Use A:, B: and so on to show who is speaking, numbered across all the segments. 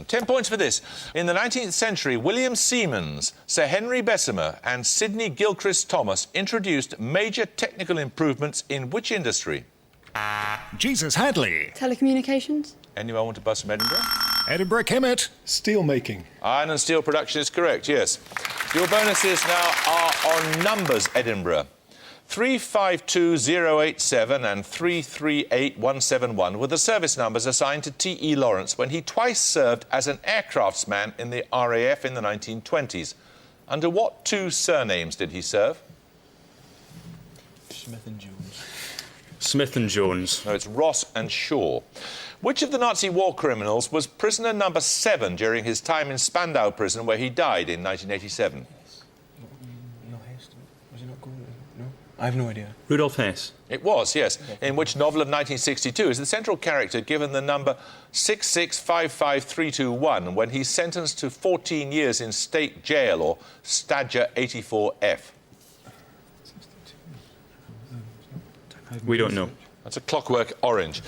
A: 10 points for this. In the 19th century, William Siemens, Sir Henry Bessemer and Sidney Gilchrist Thomas introduced major technical improvements in which industry?
B: Jesus Hadley.
C: Telecommunications.
A: Anyone want to buzz from Edinburgh?
B: Edinburgh Kimmitt.
D: Steel making.
A: Iron and steel production is correct, yes. Your bonuses now are on numbers, Edinburgh. 352087 and 338171 were the service numbers assigned to T.E. Lawrence when he twice served as an aircraftsman in the RAF in the 1920s. Under what two surnames did he serve?
D: Smith and Jones.
E: Smith and Jones.
A: No, it's Ross and Shaw. Which of the Nazi war criminals was prisoner number 7 during his time in Spandau prison, where he died in 1987?
D: I have no idea.
E: Rudolf Hess.
A: It was, yes. In which novel of 1962 is the central character given the number 6655321 when he's sentenced to 14 years in state jail, or Stadger 84F?
E: We don't know.
A: That's a Clockwork Orange.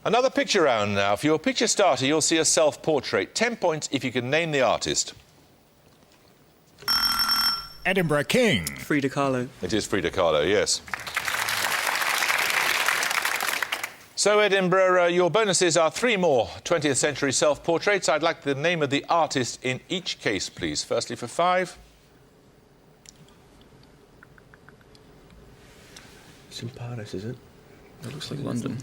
A: Another picture round now. For your picture starter, you'll see a self-portrait. 10 points if you can name the artist.
B: Edinburgh King.
F: Frida Kahlo.
A: It is Frida Kahlo, yes. So, Edinburgh, your bonuses are 3 more 20th century self-portraits. I'd like the name of the artist in each case, please. Firstly, for 5.
F: It's in Paris, is it?
E: It looks like London.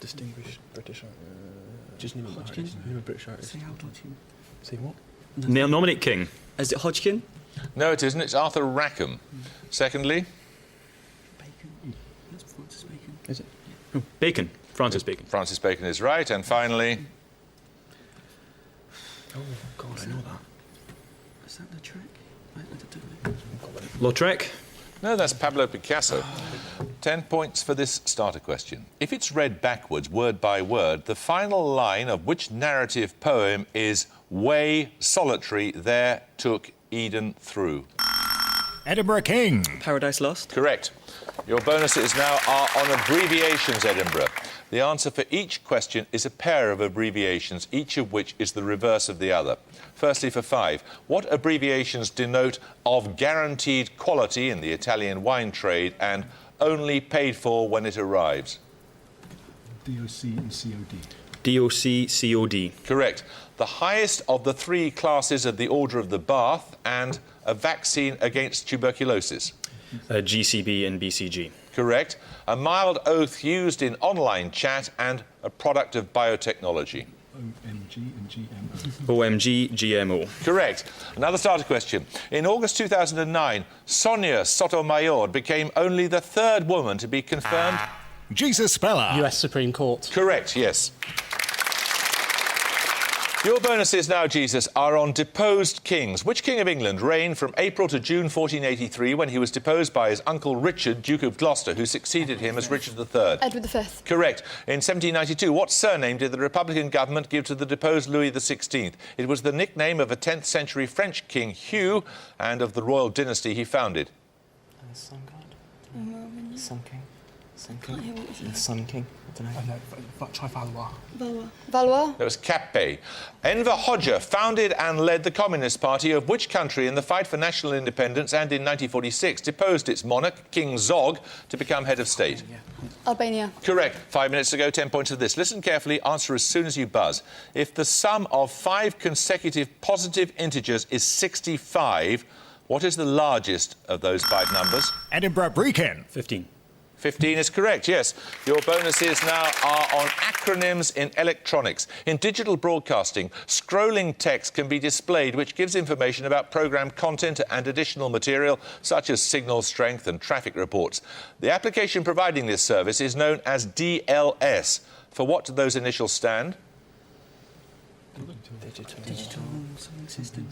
D: Distinguished British artist. Just name a British artist.
F: Say out loud.
D: Say what?
E: Nominate King.
F: Is it Hodgkin?
A: No, it isn't. It's Arthur Rackham. Secondly?
F: Bacon. That's Francis Bacon.
E: Is it? Oh, Bacon. Francis Bacon.
A: Francis Bacon is right. And finally?
F: Oh, God, I know that. Is that the trick? I don't know.
E: Lautrec.
A: No, that's Pablo Picasso. 10 points for this starter question. If it's read backwards, word by word, the final line of which narrative poem is "Way solitary there took Eden through"?
B: Edinburgh King.
F: Paradise Lost.
A: Correct. Your bonuses now are on abbreviations, Edinburgh. The answer for each question is a pair of abbreviations, each of which is the reverse of the other. Firstly, for 5, what abbreviations denote "of guaranteed quality" in the Italian wine trade and "only paid for when it arrives"?
D: DOC and COD.
E: DOC, COD.
A: Correct. The highest of the 3 classes of the Order of the Bath and a vaccine against tuberculosis.
E: GCB and BCG.
A: Correct. A mild oath used in online chat and a product of biotechnology.
D: OMG and GMO.
E: OMG, GMO.
A: Correct. Another starter question. In August 2009, Sonia Sotomayor became only the 3rd woman to be confirmed...
B: Jesus Speller.
G: US Supreme Court.
A: Correct, yes. Your bonuses now, Jesus, are on deposed kings. Which king of England reigned from April to June 1483 when he was deposed by his uncle Richard, Duke of Gloucester, who succeeded him as Richard III?
C: Edward V.
A: Correct. In 1792, what surname did the Republican government give to the deposed Louis XVI? It was the nickname of a 10th century French king, Hugh, and of the royal dynasty he founded.
G: Sun God. Sun King. Sun King. The Sun King. I don't know.
D: Try Valois.
C: Valois.
A: That was Capet. Enver Hoxha founded and led the Communist Party of which country in the fight for national independence, and in 1946 deposed its monarch, King Zog, to become head of state?
C: Albania.
A: Correct. 5 minutes ago, 10 points of this. Listen carefully, answer as soon as you buzz. If the sum of 5 consecutive positive integers is 65, what is the largest of those 5 numbers?
B: Edinburgh Brechin.
E: 15.
A: 15 is correct, yes. Your bonuses now are on acronyms in electronics. In digital broadcasting, scrolling text can be displayed which gives information about programme content and additional material, such as signal strength and traffic reports. The application providing this service is known as DLS. For what do those initials stand?
F: Digital system.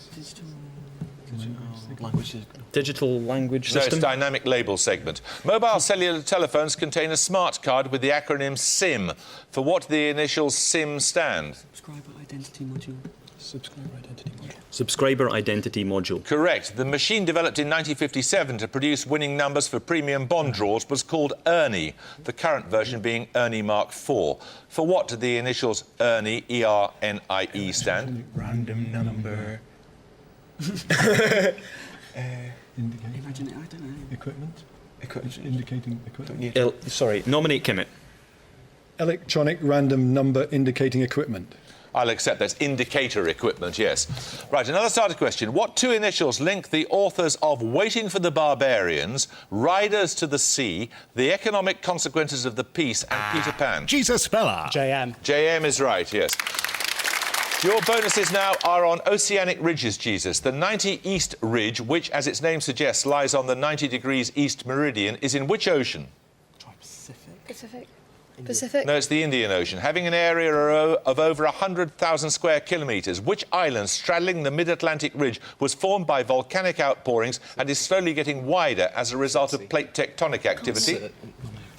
F: Language.
E: Digital language
A: No,
E: system.
A: it's dynamic label segment. Mobile cellular telephones contain a smart card with the acronym SIM. For what do the initials SIM stand?
F: Subscriber Identity Module.
D: Subscriber identity module.
E: Subscriber identity module.
A: Correct. The machine developed in 1957 to produce winning numbers for premium bond draws was called Ernie, the current version being Ernie Mark IV. For what did the initials Ernie, E-R-N-I-E, stand?
D: Random number.
F: Imagine it, I don't know.
D: Equipment. Indicating equipment.
E: Nominate Kimmitt.
D: Electronic random number indicating equipment.
A: I'll accept that's indicator equipment, yes. Right, another starter question. What two initials link the authors of Waiting for the Barbarians, Riders to the Sea, The Economic Consequences of the Peace and Peter Pan?
B: Jesus Speller.
G: JM.
A: JM is right, yes. Your bonuses now are on oceanic ridges, Jesus. The 90 East Ridge, which, as its name suggests, lies on the 90 degrees east meridian, is in which ocean?
C: Pacific. Pacific.
A: No, it's the Indian Ocean. Having an area of over 100,000 square kilometres, which island straddling the mid-Atlantic ridge was formed by volcanic outpourings and is slowly getting wider as a result of plate tectonic activity?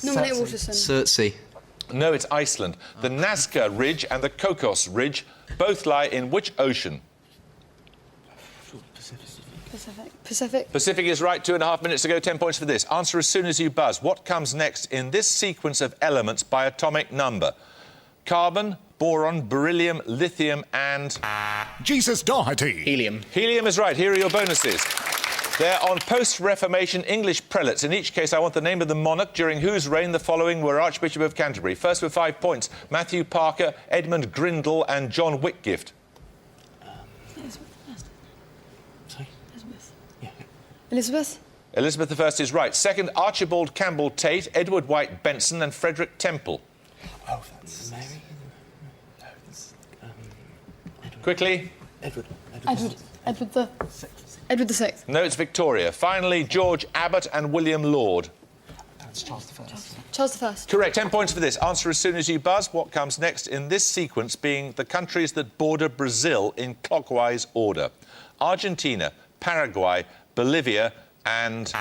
C: Nominate Waterson.
F: Surtsey.
A: No, it's Iceland. The Nazca Ridge and the Cocos Ridge both lie in which ocean?
C: Pacific. Pacific.
A: Pacific is right. 2.5 minutes to go. 10 points for this. Answer as soon as you buzz. What comes next in this sequence of elements by atomic number? Carbon, boron, beryllium, lithium and...
B: Jesus Doherty.
G: Helium.
A: Helium is right. Here are your bonuses. They're on post-Reformation English prelates. In each case, I want the name of the monarch during whose reign the following were Archbishop of Canterbury. First with 5 points, Matthew Parker, Edmund Grindle and John Whitgift.
C: Elizabeth.
A: Elizabeth I is right. Second, Archibald Campbell Tate, Edward White Benson and Frederick Temple.
G: Oh, that's Mary. No,
A: Quickly.
C: Edward the Sixth.
A: No, it's Victoria. Finally, George Abbott and William Lord.
G: That's Charles I.
C: Charles I.
A: Correct. 10 points for this. Answer as soon as you buzz. What comes next in this sequence being the countries that border Brazil in clockwise order? Argentina, Paraguay, Bolivia and...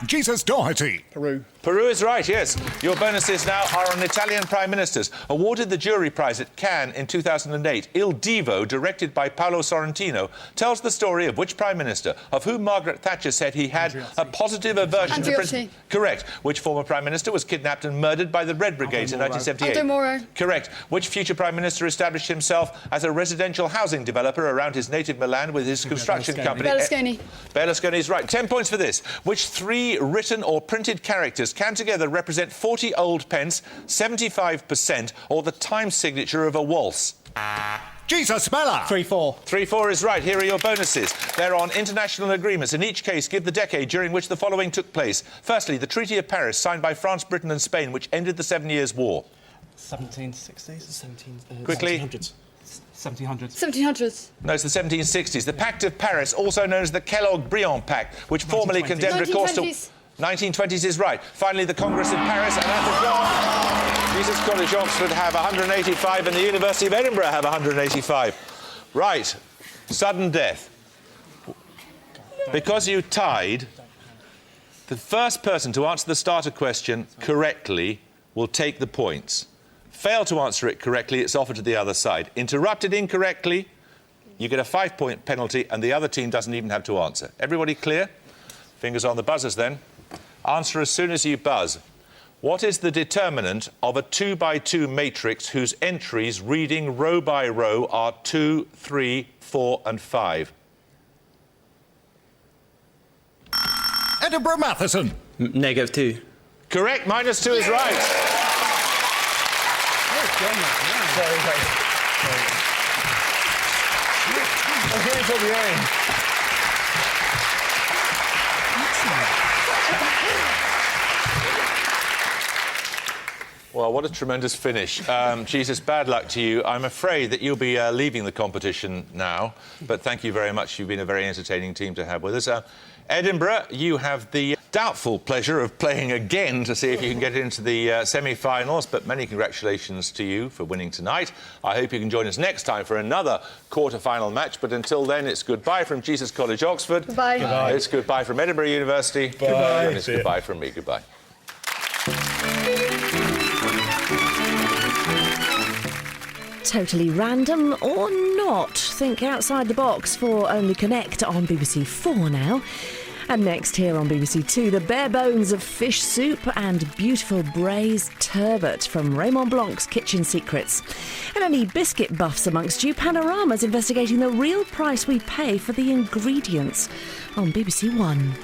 B: Jesus Doherty.
D: Peru.
A: Peru is right, yes. Your bonuses now are on Italian Prime Ministers. Awarded the jury prize at Cannes in 2008, Il Divo, directed by Paolo Sorrentino, tells the story of which Prime Minister, of whom Margaret Thatcher said he had a positive aversion to...
C: Andreotti.
A: Correct. Which former Prime Minister was kidnapped and murdered by the Red Brigade in 1978?
C: Aldo Moro.
A: Correct. Which future Prime Minister established himself as a residential housing developer around his native Milan with his construction company?
C: Berlusconi.
A: Berlusconi is right. 10 points for this. Which three written or printed characters can together represent 40 old pence, 75%, or the time signature of a waltz?
B: Jesus Speller.
G: 3-4.
A: 3-4 is right. Here are your bonuses. They're on international agreements. In each case, give the decade during which the following took place. Firstly, the Treaty of Paris, signed by France, Britain and Spain, which ended the 7 Years' War.
G: 1760s?
A: Quickly.
G: 1700s. 1700s.
C: 1700s.
A: No, it's the 1760s. The Pact of Paris, also known as the Kellogg-Briand Pact, which formally
G: 1920s.
A: condemned recourse to...
C: 1920s.
A: 1920s is right. Finally, the Congress of Paris, and that has gone. Jesus College, Oxford have 185, and the University of Edinburgh have 185. Right. Sudden death. Because you tied, the first person to answer the starter question correctly will take the points. Fail to answer it correctly, it's offered to the other side. Interrupted incorrectly, you get a 5-point penalty, and the other team doesn't even have to answer. Everybody clear? Fingers on the buzzers, then. Answer as soon as you buzz. What is the determinant of a 2-by-2 matrix whose entries reading row by row are 2, 3, 4 and 5?
B: Edinburgh Matheson.
E: -2.
A: Correct. -2 is right. Well, what a tremendous finish. Jesus, bad luck to you. I'm afraid that you'll be leaving the competition now, but thank you very much. You've been a very entertaining team to have with us. Edinburgh, you have the doubtful pleasure of playing again to see if you can get into the semi-finals, but many congratulations to you for winning tonight. I hope you can join us next time for another quarter-final match, but until then, it's goodbye from Jesus College, Oxford.
C: Goodbye.
A: Goodbye. It's goodbye from Edinburgh University.
D: Goodbye.
A: And it's goodbye from me. Goodbye.
H: Totally random or not? Think outside the box for Only Connect on BBC 4 now. And next here on BBC 2, the bare bones of fish soup and beautiful braised turbot from Raymond Blanc's Kitchen Secrets. And any biscuit buffs amongst you, Panorama's investigating the real price we pay for the ingredients on BBC 1.